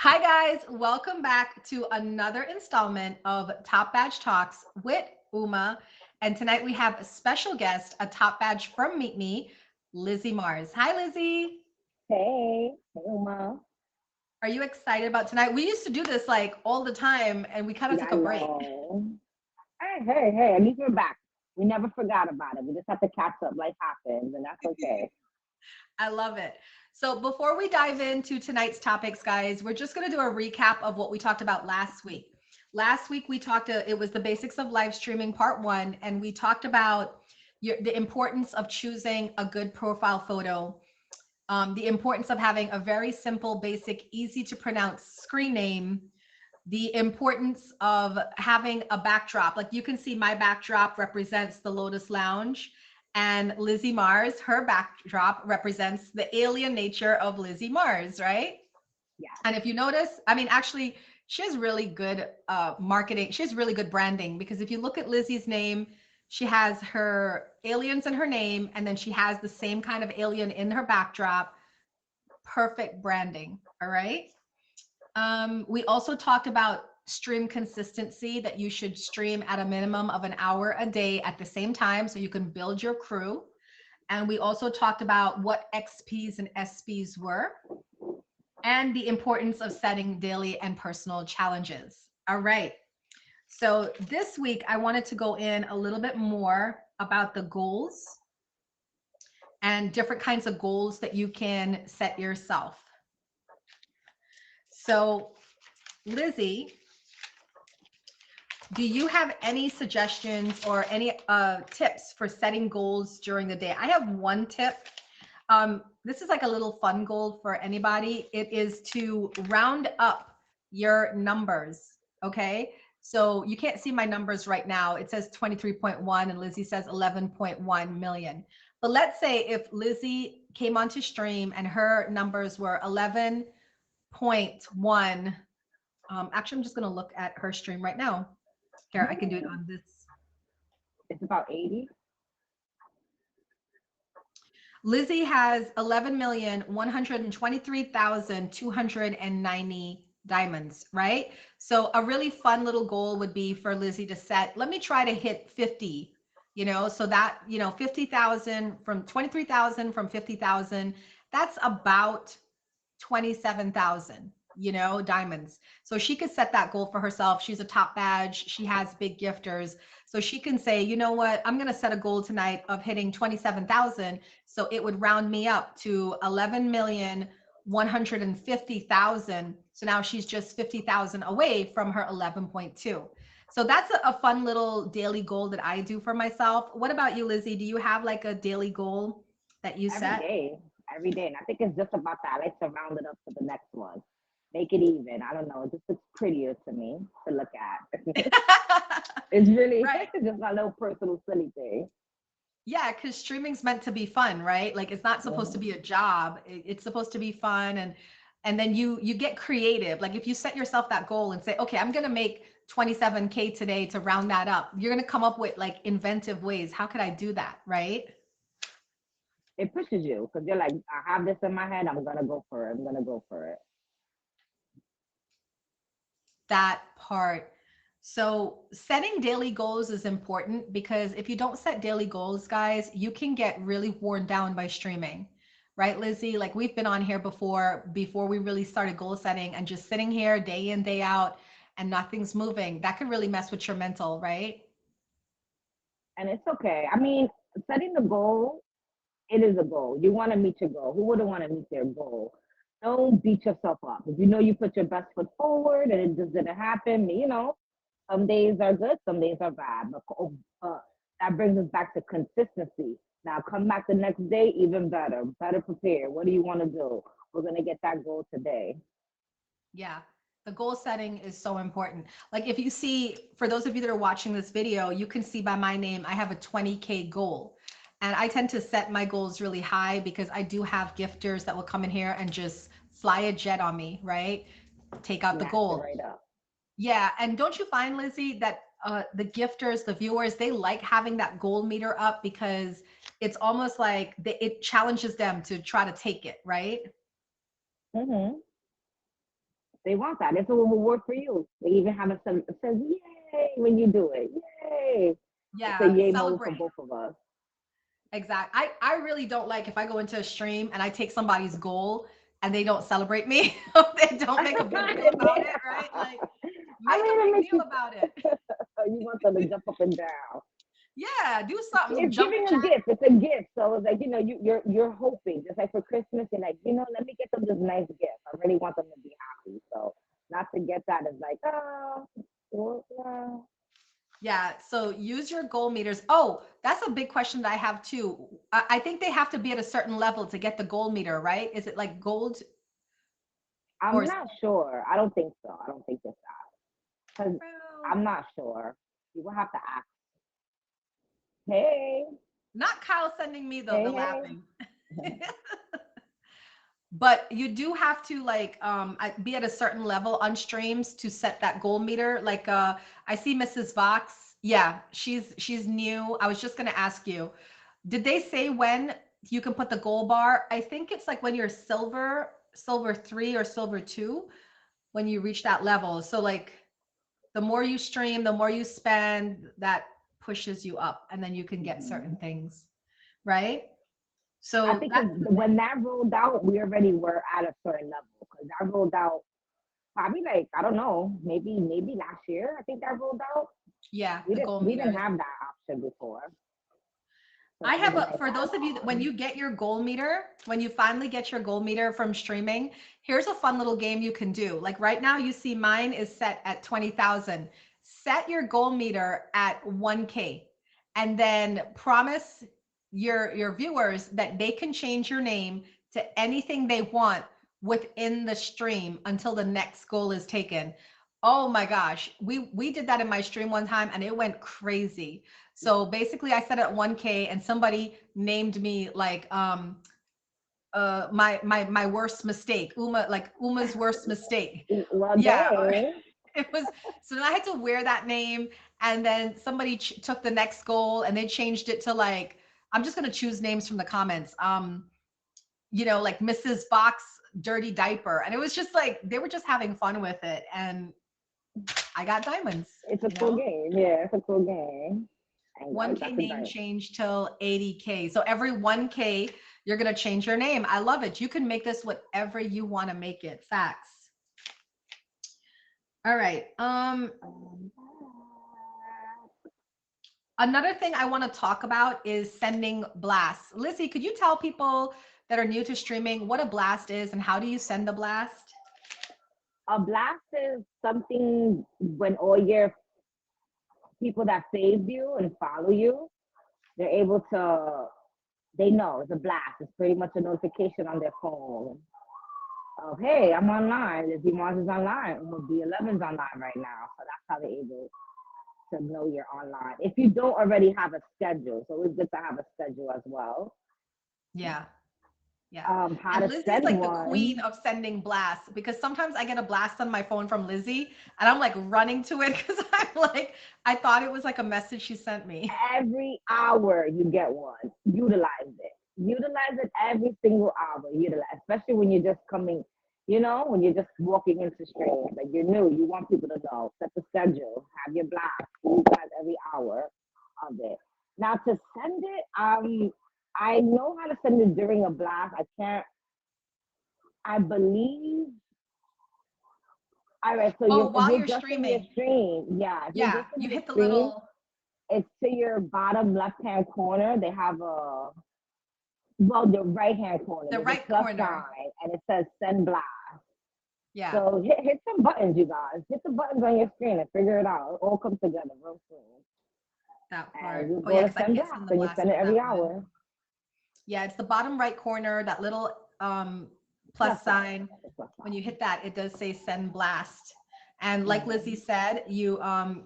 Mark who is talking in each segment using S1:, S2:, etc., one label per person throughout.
S1: Hi guys, welcome back to another installment of Top Badge Talks with Uma. And tonight we have a special guest, a top badge from Meetme, Lizzie Mars. Hi Lizzie.
S2: Hey, Uma.
S1: Are you excited about tonight? We used to do this like all the time and we kind of
S2: Yeah,
S1: took
S2: I
S1: a break.
S2: know. Hey, at least we're back. We never forgot about it. We just have to catch up. Life happens, and that's okay.
S1: I love it. So before we dive into tonight's topics, guys, we're just going to do a recap of what we talked about last week. Last week we talked, it was the basics of live streaming part one, and we talked about the importance of choosing a good profile photo, the importance of having a very simple, basic, easy to pronounce screen name, the importance of having a backdrop. Like you can see my backdrop represents the Lotus Lounge, and Lizzie Mars, her backdrop represents the alien nature of Lizzie Mars, right?
S2: Yeah.
S1: And if you notice, I mean, actually, she has really good marketing. She has really good branding because if you look at Lizzie's name, she has her aliens in her name, and then she has the same kind of alien in her backdrop. Perfect branding. All right. We also talked about stream consistency, that you should stream at a minimum of an hour a day at the same time so you can build your crew. And we also talked about what XPs and SPs were and the importance of setting daily and personal challenges. All right. So this week, I wanted to go in a little bit more about the goals and different kinds of goals that you can set yourself. So, Lizzie, do you have any suggestions or any tips for setting goals during the day? I have one tip. This is like a little fun goal for anybody. It is to round up your numbers. Okay. So you can't see my numbers right now. It says 23.1 and Lizzie says 11.1 million. But let's say if Lizzie came onto stream and her numbers were 11.1. Actually, I'm just going to look at her stream right now. Here, I can do it on this.
S2: It's about 80.
S1: Lizzie has 11,123,290 diamonds, right? So a really fun little goal would be for Lizzie to set, let me try to hit 50, so that, 50,000 from 23,000 from 50,000, that's about 27,000, diamonds. So she could set that goal for herself. She's a top badge. She has big gifters. So she can say, you know what, I'm going to set a goal tonight of hitting 27,000. So it would round me up to 11,150,000. So now she's just 50,000 away from her 11.2. So that's a fun little daily goal that I do for myself. What about you, Lizzie? Do you have like a daily goal that you
S2: Every
S1: set?
S2: day. Every day. And I think it's just about that. I like to round it up to the next one. Make it even. I don't know. It just looks prettier to me to look at. It's really
S1: Right.
S2: just my little personal silly thing.
S1: Yeah, because streaming's meant to be fun, right? Like it's not supposed to
S2: Mhm.
S1: be a job. It's supposed to be fun, and then you get creative. Like if you set yourself that goal and say, okay, I'm gonna make 27K today to round that up. You're gonna come up with like inventive ways. How could I do that, right?
S2: It pushes you because you're like, I have this in my head. I'm going to go for it. I'm going to go for it.
S1: That part. So setting daily goals is important because if you don't set daily goals, guys, you can get really worn down by streaming. Right, Lizzie? Like we've been on here before we really started goal setting and just sitting here day in, day out and nothing's moving. That could really mess with your mental, right?
S2: And it's okay. I mean, setting the goal, it is a goal. You want to meet your goal. Who wouldn't want to meet their goal? Don't beat yourself up. If you know you put your best foot forward and it just didn't happen, some days are good, some days are bad. But that brings us back to consistency. Now come back the next day, even better, better prepared. What do you want to do? We're going to get that goal today.
S1: Yeah. The goal setting is so important. Like if you see, for those of you that are watching this video, you can see by my name, I have a 20K goal. And I tend to set my goals really high because I do have gifters that will come in here and just fly a jet on me, right? Take out the
S2: Snatch it
S1: goal.
S2: right up.
S1: Yeah. And don't you find, Lizzie, that the gifters, the viewers, they like having that goal meter up because it's almost like it challenges them to try to take it, right?
S2: Hmm. They want that. It's a reward for you. They even have it says yay when you do it. Yay. It's a
S1: Yeah,
S2: yay mode for
S1: celebrate.
S2: both of us.
S1: Exactly. I really don't like if I go into a stream and I take somebody's goal and they don't celebrate me. They don't make a big deal about it, right? Like,
S2: I
S1: make a
S2: mean, it
S1: big
S2: makes
S1: deal
S2: you,
S1: about it.
S2: you want them to jump up and down.
S1: Yeah, do something, some
S2: It's
S1: jumping
S2: giving a
S1: jack.
S2: gift. It's a gift. So it's like, you're hoping. Just like for Christmas, you're like, let me get them this nice gift. I really want them to be happy. So not to get that is like, oh, well, yeah.
S1: Yeah, so use your goal meters. Oh, that's a big question that I have too. I think they have to be at a certain level to get the gold meter, right? Is it like gold or
S2: I'm not sure. I don't think so. I don't think it's that. Because
S1: well,
S2: I'm not sure. You will have to ask. Hey,
S1: not Kyle sending me the
S2: hey.
S1: laughing. But you do have to like be at a certain level on streams to set that goal meter. Like I see Mrs. Vox. Yeah, she's new. I was just gonna ask you, did they say when you can put the gold bar? I think it's like when you're silver 3 or silver 2, when you reach that level. So like the more you stream, the more you spend, that pushes you up and then you can get certain
S2: Mhm.
S1: things, right?
S2: I
S1: So
S2: think 'cause
S1: that's the
S2: when
S1: thing.
S2: that rolled out, we already were at a certain level. Because that rolled out probably like, I don't know, maybe last year. I think that rolled out.
S1: Yeah,
S2: We
S1: the
S2: didn't
S1: gold
S2: we didn't
S1: meters.
S2: have that option before. So
S1: I
S2: it was
S1: have
S2: a
S1: a,
S2: nice
S1: for those of you
S2: add-on.
S1: when you get your goal meter, when you finally get your goal meter from streaming, here's a fun little game you can do. Like right now, you see mine is set at 20,000. Set your goal meter at 1K and then promise your viewers that they can change your name to anything they want within the stream until the next goal is taken. Oh my gosh, we did that in my stream one time and it went crazy. So basically I set it at 1K and somebody named me like my worst mistake. Uma's worst mistake.
S2: Well,
S1: Yeah.
S2: dang.
S1: It was so then I had to wear that name and then somebody took the next goal and they changed it to like I'm just going to choose names from the comments. Like Mrs. Fox dirty diaper and it was just like they were just having fun with it and I got diamonds,
S2: It's a
S1: you
S2: cool
S1: know?
S2: game. Yeah, it's a cool game. And I
S1: 1K
S2: got the
S1: name
S2: dice.
S1: change till 80K. So every 1K, you're going to change your name. I love it. You can make this whatever you want to make it. Facts. All right. Another thing I want to talk about is sending blasts. Lizzie, could you tell people that are new to streaming what a blast is and how do you send a blast?
S2: A blast is something when all your people that saved you and follow you, they're able to, they know it's a blast. It's pretty much a notification on their phone of, hey, I'm online. If Mars is online, B11's online right now. So that's how they're able to know you're online. If you don't already have a schedule, so it's good to have a schedule as well.
S1: Yeah. Yeah.
S2: How
S1: And
S2: to
S1: Lizzie's
S2: send
S1: like the queen
S2: one
S1: of sending blasts because sometimes I get a blast on my phone from Lizzie and I'm like running to it because I'm like, I thought it was like a message she sent me.
S2: every hour you get one. Utilize it. Utilize it every single hour. Utilize, especially when you're just coming, when you're just walking into stream. Like you're new, you want people to know. Set the schedule. Have your blast. Utilize every hour of it. Now to send it, I know how to send it during a blast. I can't. I believe. All right. So
S1: Oh,
S2: if
S1: while
S2: you're
S1: you're
S2: just in your
S1: streaming.
S2: stream, yeah. If you're
S1: Yeah,
S2: just in
S1: you
S2: your
S1: hit the
S2: stream,
S1: little,
S2: it's to your bottom left hand corner. They have the right hand corner.
S1: the
S2: There's a
S1: right
S2: plus
S1: corner.
S2: sign and it says send blast.
S1: Yeah,
S2: So hit some buttons, you guys. Hit the buttons on your screen and figure it out. It all comes together real soon.
S1: that
S2: And
S1: part.
S2: you
S1: Oh
S2: go
S1: yeah,
S2: to
S1: because I
S2: send
S1: can't
S2: blast
S1: send the
S2: and you
S1: blast
S2: send it
S1: from
S2: every
S1: that one.
S2: hour.
S1: Yeah, it's the bottom right corner, that little
S2: Plus
S1: plus
S2: sign.
S1: sign.
S2: That's a plus
S1: When you
S2: sign.
S1: hit that, it does say send blast. And like Lizzie
S2: Mhm.
S1: said, you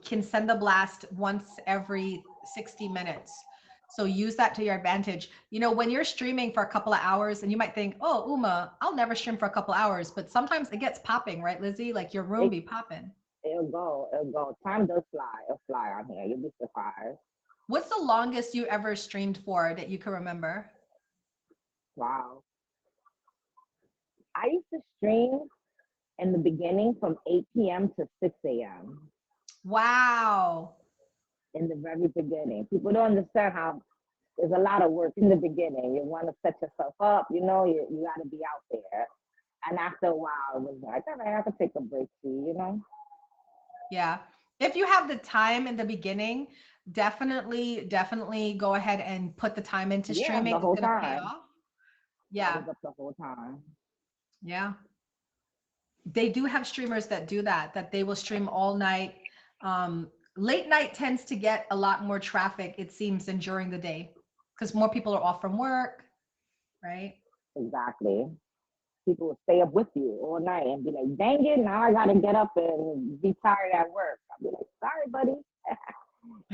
S1: can send the blast once every 60 minutes. So use that to your advantage. When you're streaming for a couple of hours and you might think, oh, Uma, I'll never stream for a couple of hours, but sometimes it gets popping, right, Lizzie? Like your room
S2: It,
S1: be popping.
S2: it'll go. It'll go. Time does fly. It'll fly on here. You'll be surprised.
S1: What's the longest you ever streamed for that you can remember?
S2: Wow. I used to stream. in the beginning from 8 p.m. to 6 a.m.
S1: Wow.
S2: In the very beginning. People don't understand how there's a lot of work in the beginning. You want to set yourself up, you know, you got to be out there. And after a while, it was like, all right, I could take a break too, you know?
S1: Yeah. If you have the time in the beginning, definitely go ahead and put the time into
S2: Yeah,
S1: streaming.
S2: the
S1: It's
S2: whole
S1: gonna pay
S2: time.
S1: off.
S2: I
S1: Yeah.
S2: was up the whole time.
S1: Yeah. They do have streamers that do that, that they will stream all night. Um, Late night tends to get a lot more traffic, it seems, than during the day because more people are off from work, right?
S2: Exactly. People would stay up with you all night and be like, dang it, now I got to get up and be tired at work. I'll be like, sorry, buddy.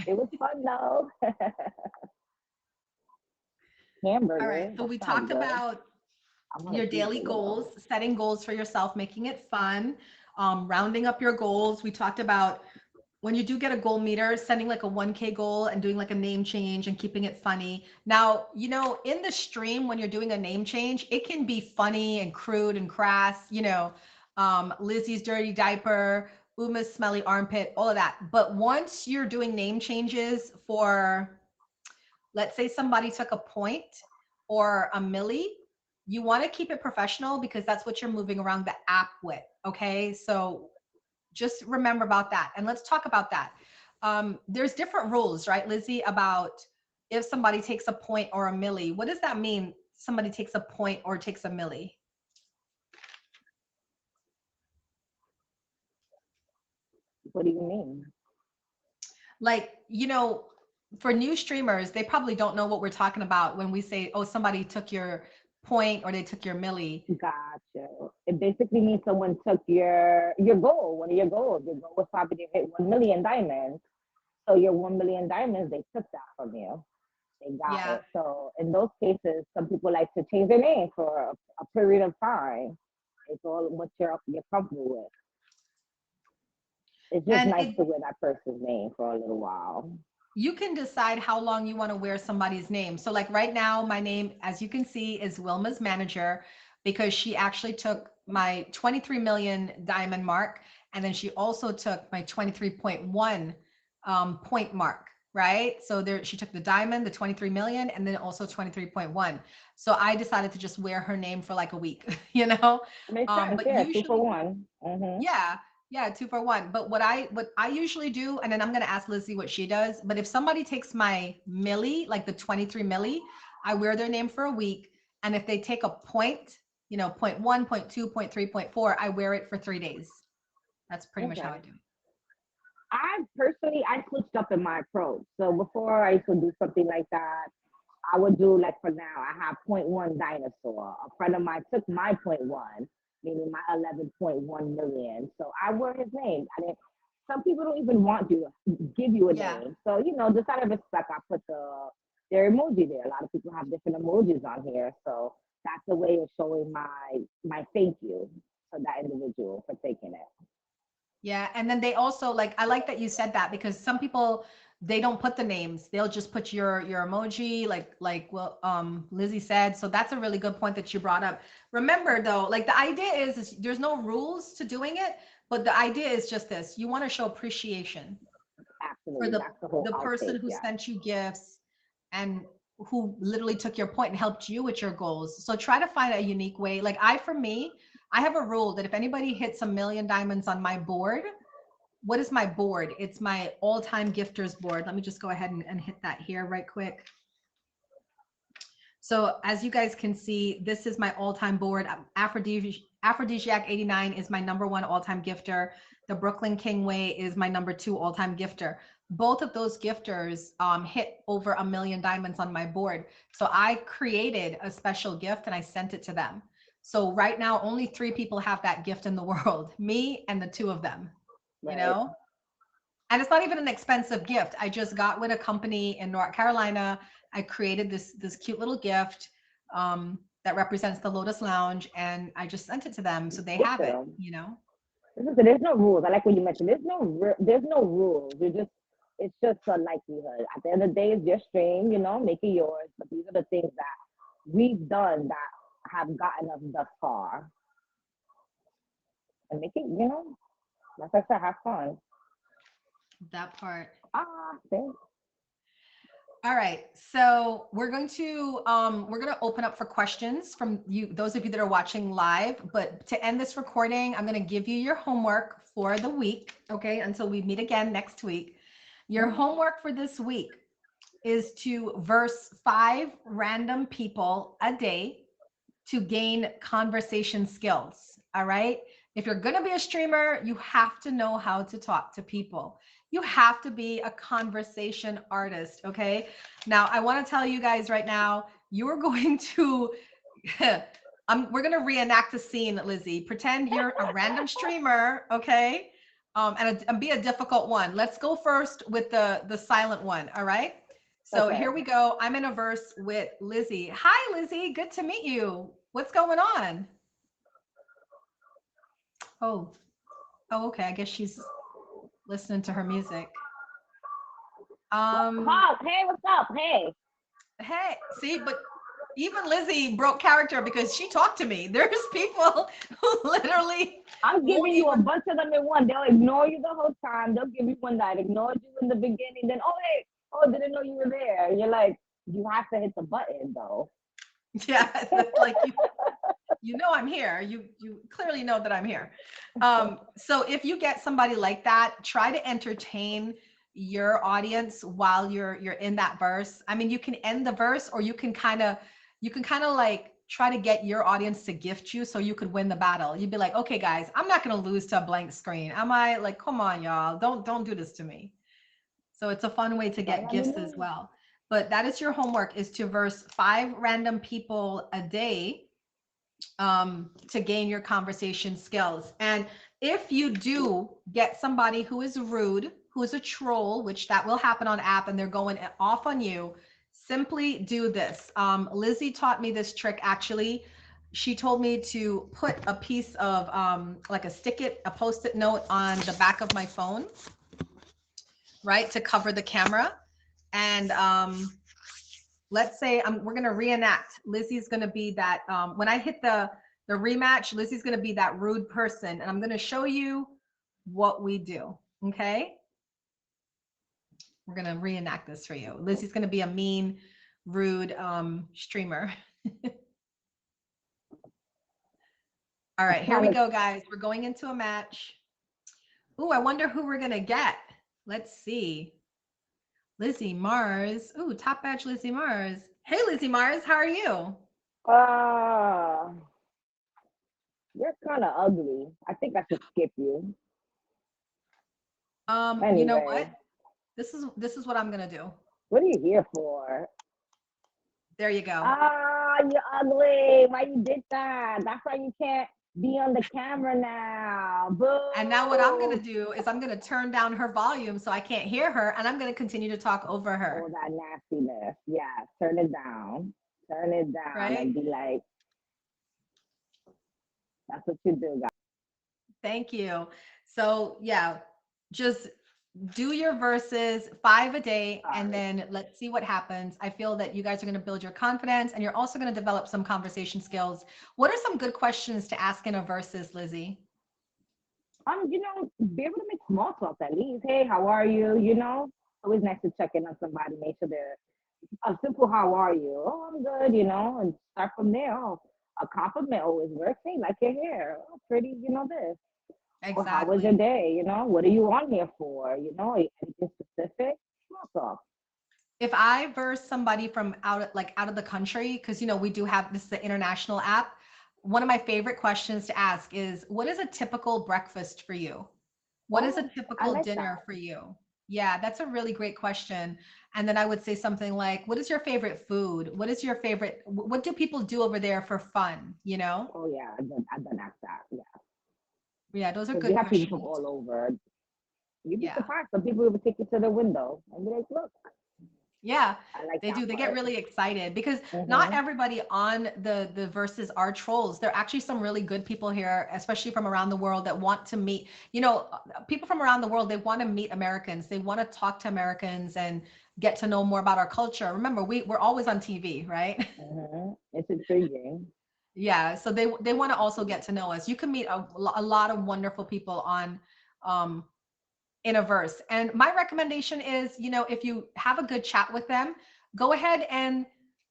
S2: It was fun though.
S1: All right.
S2: Hamburger,
S1: So
S2: that
S1: we
S2: sounds
S1: talked
S2: good.
S1: about
S2: I want
S1: your
S2: to eat
S1: daily
S2: it, you know.
S1: goals, setting goals for yourself, making it fun, rounding up your goals. We talked about when you do get a goal meter, sending like a 1K goal and doing like a name change and keeping it funny. Now, you know, in the stream, when you're doing a name change, it can be funny and crude and crass, you know, Lizzie's dirty diaper, Uma's smelly armpit, all of that. But once you're doing name changes for, let's say somebody took a point or a milli, you want to keep it professional because that's what you're moving around the app with. Okay. So just remember about that. And let's talk about that. There's different rules, right, Lizzie, about if somebody takes a point or a milli. What does that mean? Somebody takes a point or takes a milli?
S2: What do you mean?
S1: Like, you know, for new streamers, they probably don't know what we're talking about when we say, oh, somebody took your point or they took your milli.
S2: Gotcha. It basically means someone took your goal, one of your goals. Your goal was probably to hit 1 million diamonds. So your 1 million diamonds, they took that from you. They got
S1: Yeah.
S2: it. So in those cases, some people like to change their name for a period of time. It's all what you're comfortable with. It's just
S1: And
S2: nice
S1: it
S2: to wear that person's name for a little while.
S1: you can decide how long you want to wear somebody's name. So like right now, my name, as you can see, is Wilma's manager because she actually took my 23 million diamond mark. And then she also took my 23.1 point mark, right? So there, she took the diamond, the 23 million, and then also 23.1. So I decided to just wear her name for like a week, you know?
S2: Makes sense.
S1: But
S2: Yeah, two for
S1: usually,
S2: one. Mm-hmm.
S1: yeah, yeah, 2 for 1. But what I usually do, and then I'm gonna ask Lizzie what she does. But if somebody takes my milli, like the 23 milli, I wear their name for a week. And if they take a point, you know, point one, point two, point three, point four, I wear it for 3 days. That's pretty much how I
S2: Okay.
S1: do it.
S2: I switched up in my approach. So before I used to do something like that, I would do like for now, I have point one dinosaur. A friend of mine took my point one, meaning my 11.1 million. So I wear his name. I didn't, some people don't even want to give you a
S1: Yeah.
S2: name. So, you know, just out of respect, I put their emoji there. A lot of people have different emojis on here. So that's a way of showing my thank you to that individual for taking it.
S1: Yeah, and then they also like I like that you said that because some people they don't put the names. They'll just put your emoji well Lizzie said. So that's a really good point that you brought up. Remember though, like the idea is there's no rules to doing it, but the idea is just this. You want to show appreciation for
S2: Absolutely. That's the whole
S1: the person
S2: outtake.
S1: who
S2: Yeah.
S1: sent you gifts and who literally took your point and helped you with your goals. So try to find a unique way. Like for me, I have a rule that if anybody hits a million diamonds on my board, what is my board? It's my all-time gifters board. Let me just go ahead and hit that here right quick. So as you guys can see, this is my all-time board. Aphrodisiac 89 is my #1 all-time gifter. The Brooklyn Kingway is my #2 all-time gifter. Both of those gifters hit over a million diamonds on my board. So I created a special gift and I sent it to them. So right now, only 3 people have that gift in the world, me and the 2 of them, you
S2: Right.
S1: know? And it's not even an expensive gift. I just got with a company in North Carolina. I created this cute little gift that represents the Lotus Lounge, and I just sent it to them so they
S2: Good
S1: have
S2: for
S1: it.
S2: them.
S1: You know?
S2: Listen, there's no rules. I like when you mentioned there's no rules. It's just a likelihood. At the end of the day, it's your stream. You know, make it yours. But these are the things that we've done that have gotten us thus far. and make it, you know, like I said, have fun.
S1: That part.
S2: Thanks.
S1: All right. So we're going to open up for questions from you, those of you that are watching live. But to end this recording, I'm going to give you your homework for the week. Okay. Until we meet again next week. Your homework for this week is to verse 5 random people a day to gain conversation skills. All right. If you're going to be a streamer, you have to know how to talk to people. You have to be a conversation artist. Okay. Now, I want to tell you guys right now, you're going to, we're going to reenact the scene, Lizzie. Pretend you're a random streamer. Okay. And be a difficult one. Let's go first with the silent one. All right. So
S2: Okay.
S1: here we go. I'm in a verse with Lizzie. Hi, Lizzie. Good to meet you. What's going on? Oh, okay. I guess she's listening to her music.
S2: Pop, hey, what's up? Hey.
S1: Hey, see, but even Lizzie broke character because she talked to me. There's people who literally.
S2: I'm giving you a bunch of them in one. They'll ignore you the whole time. They'll give you one that ignored you in the beginning. Then, oh, hey, oh, didn't know you were there. And you're like, you have to hit the button, though.
S1: Yeah, like you know I'm here. You clearly know that I'm here. So if you get somebody like that, try to entertain your audience while you're in that verse. I mean, you can end the verse, or you can kind of like try to get your audience to gift you so you could win the battle. You'd be like, okay, guys, I'm not gonna lose to a blank screen. Am I? Like, come on, y'all, don't do this to me. So it's a fun way to get gifts as well. But that is your homework, is to verse 5 random people a day to gain your conversation skills. And if you do get somebody who is rude, who is a troll, which that will happen on app, and they're going off on you, simply do this. Lizzie taught me this trick, actually. She told me to put a piece of like a post-it note on the back of my phone, right, to cover the camera. And let's say we're going to reenact. Lizzie's going to be that, when I hit the rematch, Lizzie's going to be that rude person. And I'm going to show you what we do. Okay. We're going to reenact this for you. Lizzie's going to be a mean, rude streamer. All right, here we go, guys. We're going into a match. Ooh, I wonder who we're going to get. Let's see. Lizzie Mars. Ooh, top badge Lizzie Mars. Hey, Lizzie Mars, how are you?
S2: You're kind of ugly. I think I should skip you.
S1: Anyway. You know what? This is what I'm gonna do.
S2: What are you here for?
S1: There you go.
S2: You're ugly. Why you did that? That's why you can't be on the camera now. Boo.
S1: And now what I'm gonna do is I'm gonna turn down her volume so I can't hear her, and I'm gonna continue to talk over her.
S2: Oh, that nastiness. Yeah, turn it down. Turn it down, right? And be like, that's what you do, guys.
S1: Thank you. So yeah, just do your verses 5 a day, and then let's see what happens. I feel that you guys are going to build your confidence, and you're also going to develop some conversation skills. What are some good questions to ask in a verses, Lizzie?
S2: You know, be able to make small talk at least. Hey, how are you? You know, always nice to check in on somebody, make sure they're a simple how are you? Oh, I'm good, you know, and start from there. Oh, a compliment always works. Hey, like your hair. Oh, pretty, you know this.
S1: Exactly.
S2: Or how was your day? You know, what are you on here for? You know, anything specific? Small talk.
S1: If I verse somebody from out of the country, because you know we do have this is the international app. One of my favorite questions to ask is, what is a typical breakfast for you? What is a typical dinner for you? Yeah, that's a really great question. And then I would say something like, what is your favorite food? What is your favorite, what do people do over there for fun? You know?
S2: Oh yeah, I've done asked that. Yeah.
S1: Yeah, those are good
S2: you have
S1: questions.
S2: People from all over. You'd be surprised. Some people will take you to the window and be like, look.
S1: Yeah, they do. They get really excited because not everybody on the verses are trolls. There are actually some really good people here, especially from around the world, that want to meet, you know, people from around the world. They want to meet Americans. They want to talk to Americans and get to know more about our culture. Remember, we're always on TV, right?
S2: It's intriguing.
S1: Yeah, so they want to also get to know us. You can meet a lot of wonderful people on um in a verse. And my recommendation is, if you have a good chat with them, go ahead and,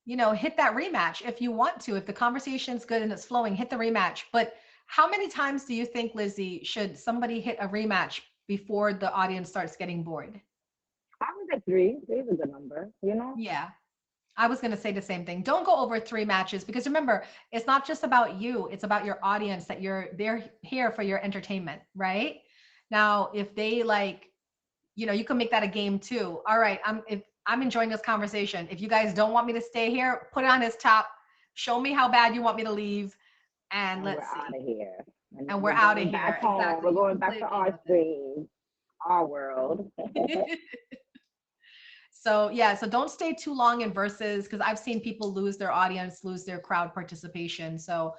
S1: hit that rematch if you want to. If the conversation's good and it's flowing, hit the rematch. But how many times do you think, Lizzie, should somebody hit a rematch before the audience starts getting bored?
S2: I would say three. Three is a good number, you know?
S1: Yeah. I was going to say the same thing. Don't go over 3 matches because remember, it's not just about you, it's about your audience that they're here for your entertainment, right? Now, if they like, you can make that a game too. All right, if I'm enjoying this conversation. If you guys don't want me to stay here, put it on his top. Show me how bad you want me to leave, and
S2: And we're
S1: let's
S2: out
S1: see.
S2: of here. And then
S1: And we're
S2: we're
S1: out of
S2: going back
S1: here.
S2: home.
S1: Exactly.
S2: We're
S1: You
S2: going
S1: can
S2: back
S1: play
S2: to
S1: a game
S2: our
S1: with
S2: stream, our world.
S1: it. So yeah, so don't stay too long in verses because I've seen people lose their audience, lose their crowd participation. So,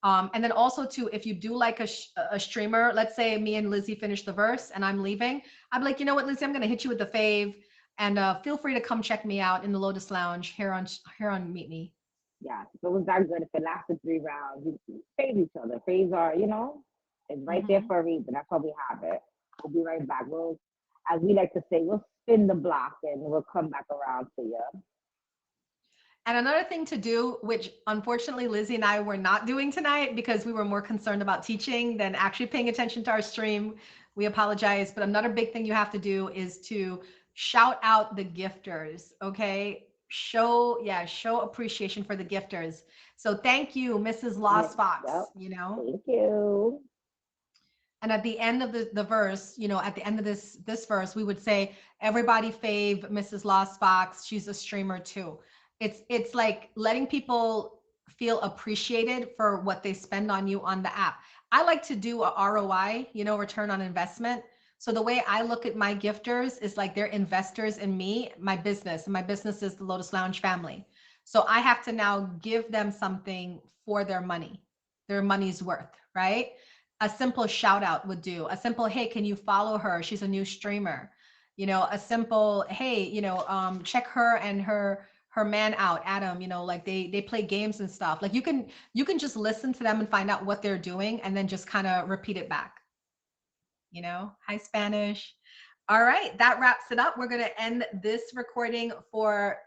S1: and then also too, if you do like a streamer, let's say me and Lizzie finish the verse and I'm leaving, I'm like, you know what, Lizzie, I'm gonna hit you with the fave, and feel free to come check me out in the Lotus Lounge here on Meetme.
S2: Yeah, if it was that good, if it lasted 3 rounds, you fade each other. Fades are, it's right there
S1: Mhm.
S2: for a reason. That's why we have it. We'll be right back. As we like to say, we'll spin the block and we'll come back around to you.
S1: And another thing to do, which unfortunately Lizzie and I were not doing tonight because we were more concerned about teaching than actually paying attention to our stream. We apologize. But another big thing you have to do is to shout out the gifters. Okay. Show appreciation for the gifters. So thank you, Mrs.
S2: Yes,
S1: Lost Fox,
S2: yep. Thank you.
S1: and at the end of the verse, at the end of this verse, we would say, everybody fave Mrs. Lost Fox. She's a streamer too. It's like letting people feel appreciated for what they spend on you on the app. I like to do a ROI, return on investment. So the way I look at my gifters is like they're investors in me, my business, and my business is the Lotus Lounge family. So I have to now give them something for their money's worth, right? A simple shout out would do. A simple, hey, can you follow her? She's a new streamer. A simple, hey, check her and her man out, Adam. Like they play games and stuff. Like you can just listen to them and find out what they're doing and then just kind of repeat it back. Hi Spanish. All right, that wraps it up. We're going to end this recording for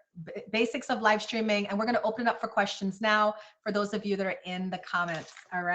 S1: basics of live streaming, and we're going to open it up for questions now for those of you that are in the comments. All right.